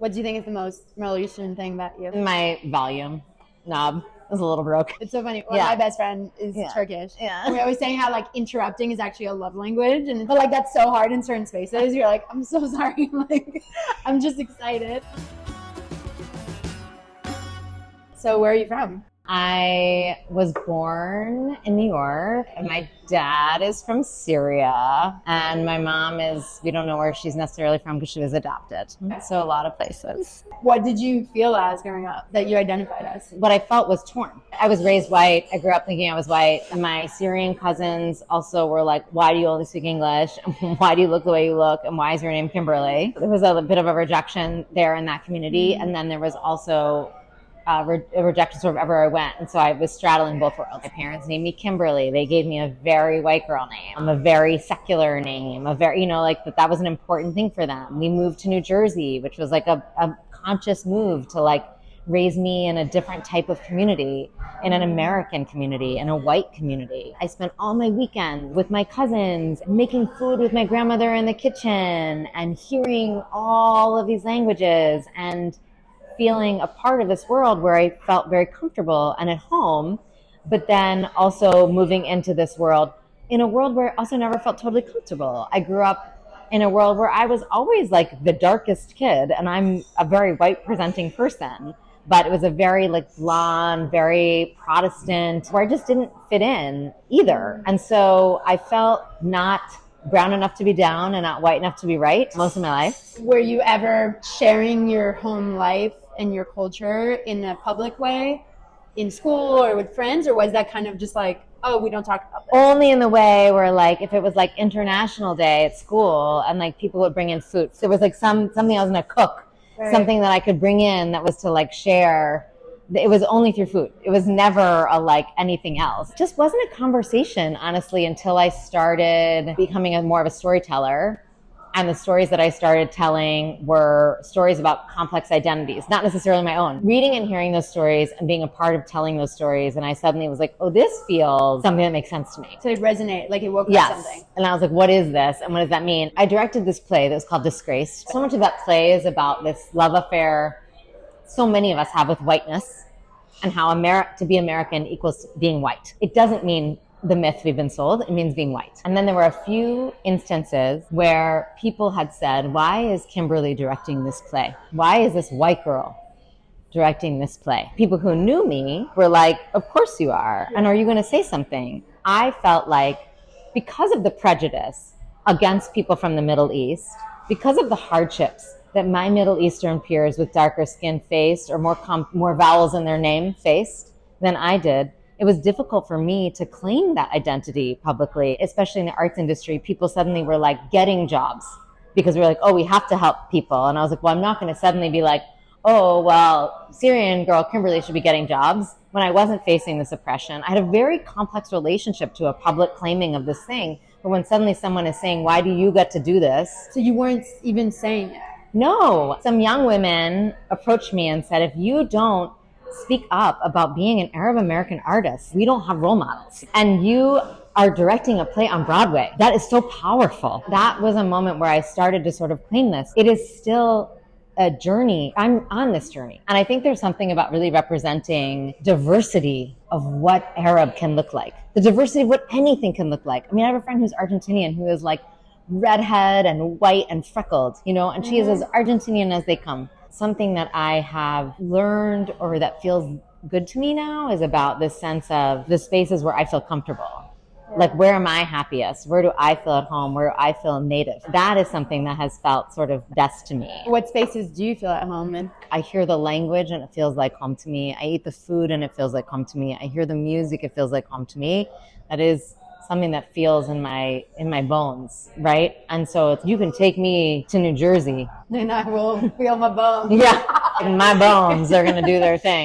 What do you think is the most Middle Eastern thing about you? My volume knob is a little broke. It's so funny. Well, my best friend is Turkish. Yeah. And we always saying how like interrupting is actually a love language, but like that's so hard in certain spaces. You're like, I'm so sorry. Like, I'm just excited. So where are you from? I was born in New York. My dad is from Syria, and my mom we don't know where she's necessarily from because she was adopted. So a lot of places. What did you feel as growing up that you identified as? What I felt was torn. I was raised white. I grew up thinking I was white. And my Syrian cousins also were like, why do you only speak English? Why do you look the way you look? And why is your name Kimberly? There was a bit of a rejection there in that community. And then there was also a rejection sort of everywhere I went. And so I was straddling both worlds. My parents named me Kimberly. They gave me a very white girl name, a very secular name, a very, like that was an important thing for them. We moved to New Jersey, which was like a conscious move to like raise me in a different type of community, in an American community, in a white community. I spent all my weekends with my cousins, making food with my grandmother in the kitchen and hearing all of these languages and feeling a part of this world where I felt very comfortable and at home, but then also moving into this world, in a world where I also never felt totally comfortable. I grew up in a world where I was always like the darkest kid, and I'm a very white presenting person, but it was a very like blonde, very Protestant, where I just didn't fit in either. And so I felt not brown enough to be down and not white enough to be right most of my life. Were you ever sharing your home life and your culture in a public way in school or with friends, or was that kind of just like, oh, we don't talk about this? Only in the way where like if it was like International Day at school and like people would bring in food, so there was like something I was gonna cook, right, something that I could bring in that was to like share. It was only through food. It was never like anything else. It just wasn't a conversation, honestly, until I started becoming more of a storyteller. And the stories that I started telling were stories about complex identities, not necessarily my own. Reading and hearing those stories and being a part of telling those stories, and I suddenly was like, oh, this feels something that makes sense to me. So it resonated, like it woke up something. And I was like, what is this? And what does that mean? I directed this play that was called Disgraced. So much of that play is about this love affair so many of us have with whiteness, and how to be American equals being white. It doesn't mean the myth we've been sold, it means being white. And then there were a few instances where people had said, why is Kimberly directing this play? Why is this white girl directing this play? People who knew me were like, of course you are. And are you gonna say something? I felt like because of the prejudice against people from the Middle East, because of the hardships that my Middle Eastern peers with darker skin faced, or more vowels in their name faced than I did, it was difficult for me to claim that identity publicly, especially in the arts industry. People suddenly were like getting jobs because we were like, oh, we have to help people. And I was like, well, I'm not going to suddenly be like, oh, well, Syrian girl Kimberly should be getting jobs, when I wasn't facing this oppression. I had a very complex relationship to a public claiming of this thing. But when suddenly someone is saying, why do you get to do this? So you weren't even saying it? No. Some young women approached me and said, if you don't speak up about being an Arab American artist, we don't have role models. And you are directing a play on Broadway. That is so powerful. That was a moment where I started to sort of claim this. It is still a journey. I'm on this journey. And I think there's something about really representing diversity of what Arab can look like. The diversity of what anything can look like. I mean, I have a friend who's Argentinian who is like redhead and white and freckled, and she is as Argentinian as they come. Something that I have learned, or that feels good to me now, is about this sense of the spaces where I feel comfortable. Like, where am I happiest? Where do I feel at home? Where do I feel native? That is something that has felt sort of best to me. What spaces do you feel at home in? I hear the language and it feels like home to me. I eat the food and it feels like home to me. I hear the music, it feels like home to me. That is something that feels in my bones, right? And so you can take me to New Jersey. And I will feel my bones. Yeah, my bones are gonna do their thing.